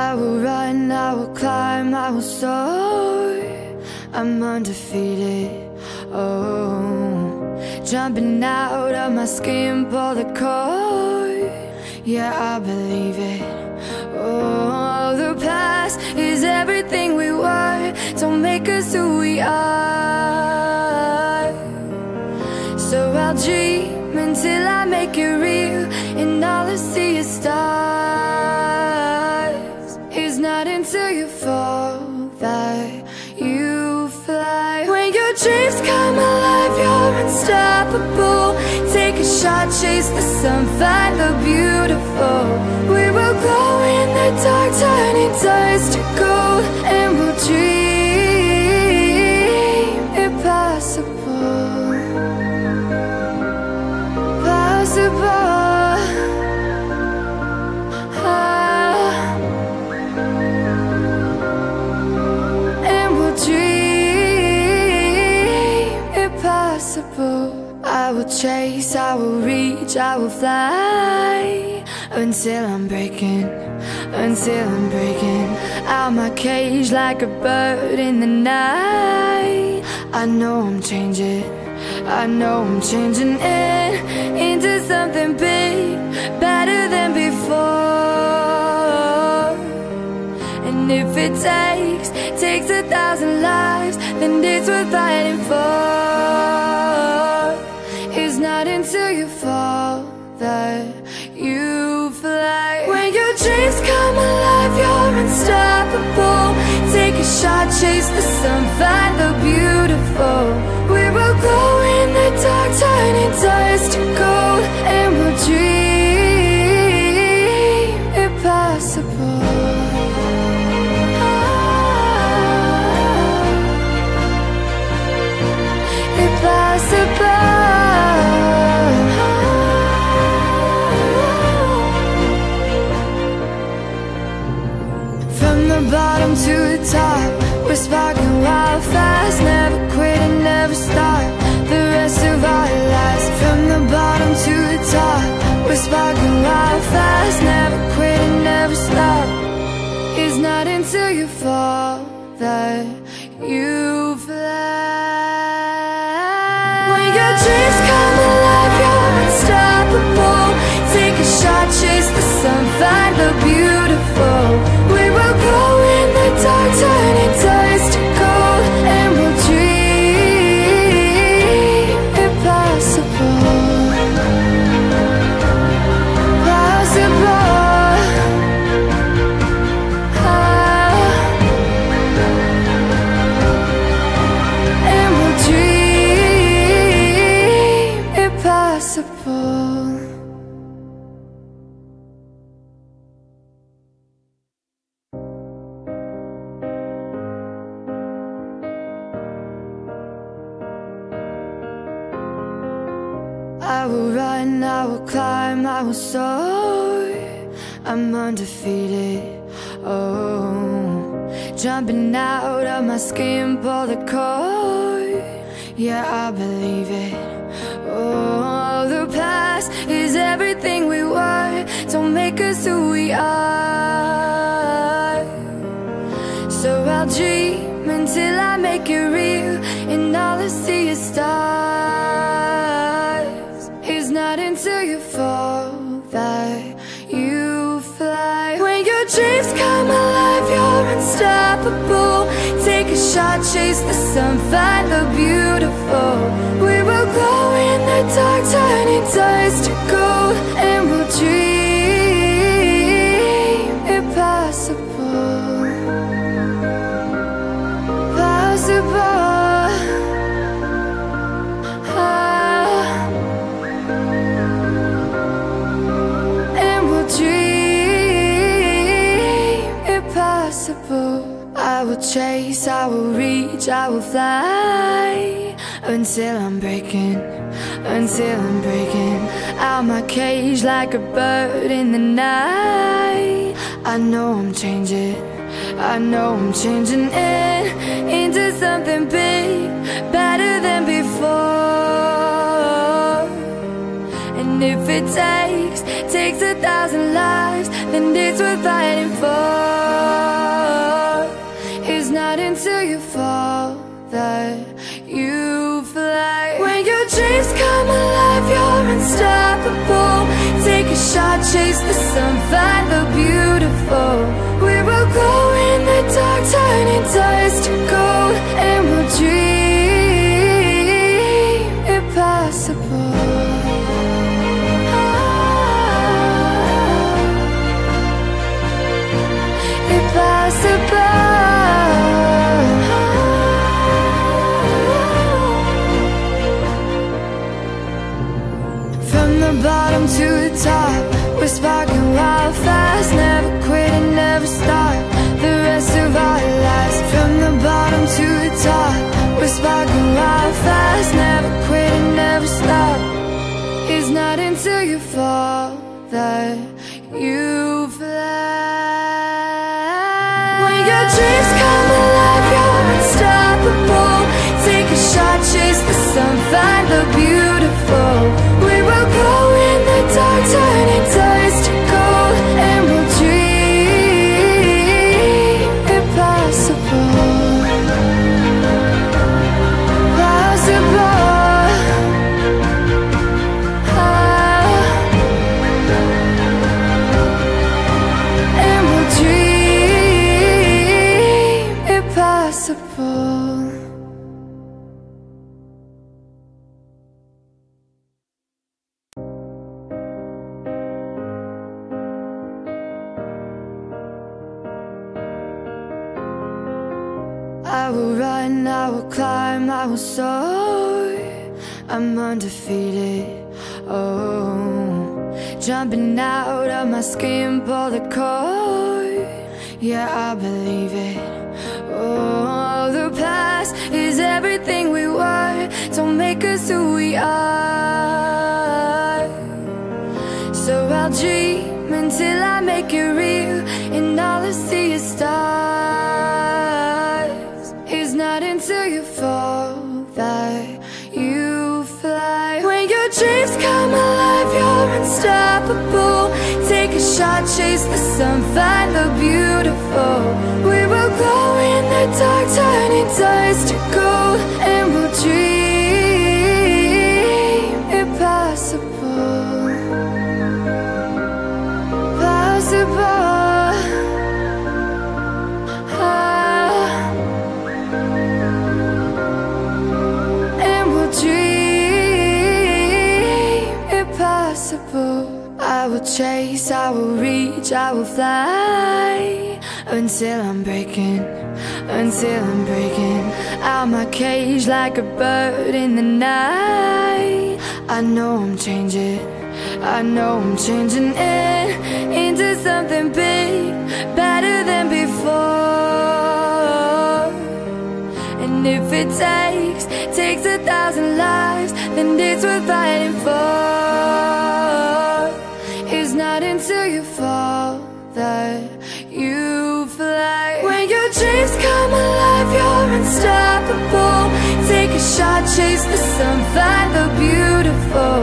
I will run, I will climb, I will soar. I'm undefeated, oh. Jumping out of my skin, pull the cord. Yeah, I believe it. Oh, the past is everything we were. Don't make us who we are. So I'll dream until I make it real, and all I see is stars. It's not until you fall that you fly. When your dreams come alive, you're unstoppable. Take a shot, chase the sun, find the beautiful. We will glow in the dark, turning dust to gold, and we'll dream impossible. Possible. And we'll dream impossible. I will chase, I will reach, I will fly until I'm breaking, until I'm breaking out my cage like a bird in the night. I know I'm changing, I know I'm changing it into something big, better than before. And if it takes 1,000 lives, then it's worth fighting for. It's not until you fall that you fly. When your dreams come alive, you're unstoppable. Take a shot, chase the sun, find the beautiful. We will glow in the dark, turning dust to gold, and we'll dream impossible. Impossible. From the bottom to the top, we're sparking wild fast. Never quit and never stop the rest of our lives. From the bottom to the top, we're sparking wild fast. Never quit and never stop. It's not until you fall that you fly. When your dreams come alive, you're unstoppable. Take a shot, chase the sun, find the beautiful. We will glow in the dark, turning dust to gold, and we'll dream impossible. Possible. And we'll dream impossible. I will run, I will climb, I will soar. I'm undefeated, oh. Jumping out of my skin, pull the cord. Yeah, I believe it. Oh, the past is everything we were. Don't make us who we are. So I'll dream until I make it real, and all I see is stars. It's not until you fall that you fly. When your dreams come alive, you're unstoppable. Take a shot, chase the sun, find the beautiful. We will glow in the dark, turning dust to gold, and we'll dream impossible. Possible. I will chase, I will reach, I will fly until I'm breaking, until I'm breaking out my cage like a bird in the night. I know I'm changing, I know I'm changing it into something big, better than before. And if it takes 1,000 lives, then it's worth fighting for. shot, chase the sun, find the beautiful. We will glow in the dark, turning dust to gold, and we'll dream impossible. From the bottom to the top, we're sparking wild fast, never quit and never stop the rest of our lives. From the bottom to the top, we're sparking wild fast, never quit and never stop. It's not until you fall that you fly. When your dreams come alive, you're unstoppable. Take a shot, chase the sun, find the beautiful. We will glow in the dark, turning dust to gold, and we'll dream impossible. Possible. And we'll dream impossible. I will run, I will climb, I will soar. I'm undefeated, oh. Jumping out of my skin, pull the cord. Yeah, I believe it. Oh, the past is everything we were. Don't make us who we are. So I'll dream until I make it real, and all I see is stars. It's not until you fall that you fly. When your dreams come alive, you're unstoppable. Take a shot, chase the sun, find the beautiful. We will glow in the dark, turning dust to gold, and we'll dream impossible. Possible. I will chase, I will reach, I will fly until I'm breaking, until I'm breaking out my cage like a bird in the night. I know I'm changing, I know I'm changing it into something big, better than before. And if it takes 1,000 lives, then it's worth fighting for. It's not until you fall that you fly. When your dreams come alive, you're unstoppable. Take a shot, chase the sun, find the beautiful.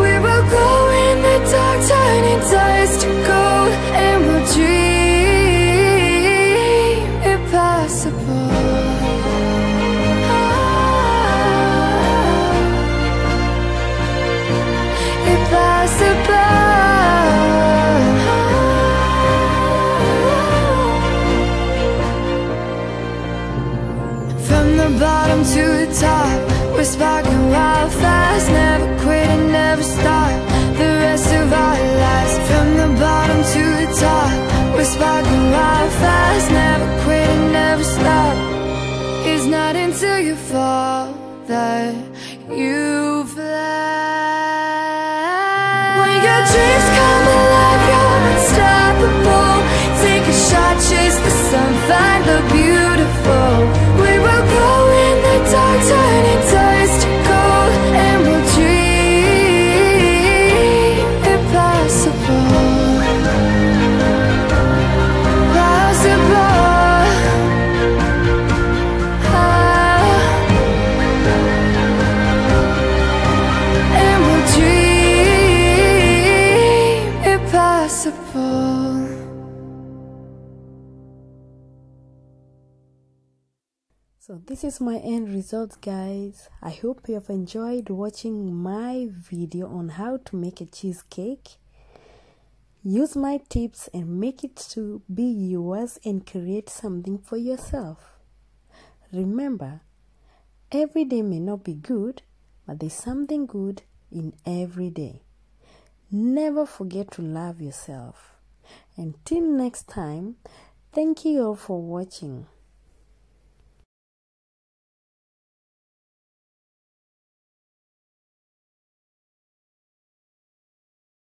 We will glow in the dark, turning dust to gold, and we'll dream impossible. Impossible. From the bottom to the top, we're sparking wild fast, never quit and never stop the rest of our lives. From the bottom to the top, we're sparking wild fast, never quit and never stop. It's not until you fall that you fly. When your dreams come alive, you're unstoppable. Take a shot, chase the sun, find the beautiful. We will glow in the dark, turning dust to gold, and we'll dream impossible. Possible. And we'll dream impossible. So this is my end result, guys. I hope you have enjoyed watching my video on how to make a cheesecake. Use my tips and make it to be yours and create something for yourself. Remember, every day may not be good, but there's something good in every day. Never forget to love yourself. Until next time, thank you all for watching.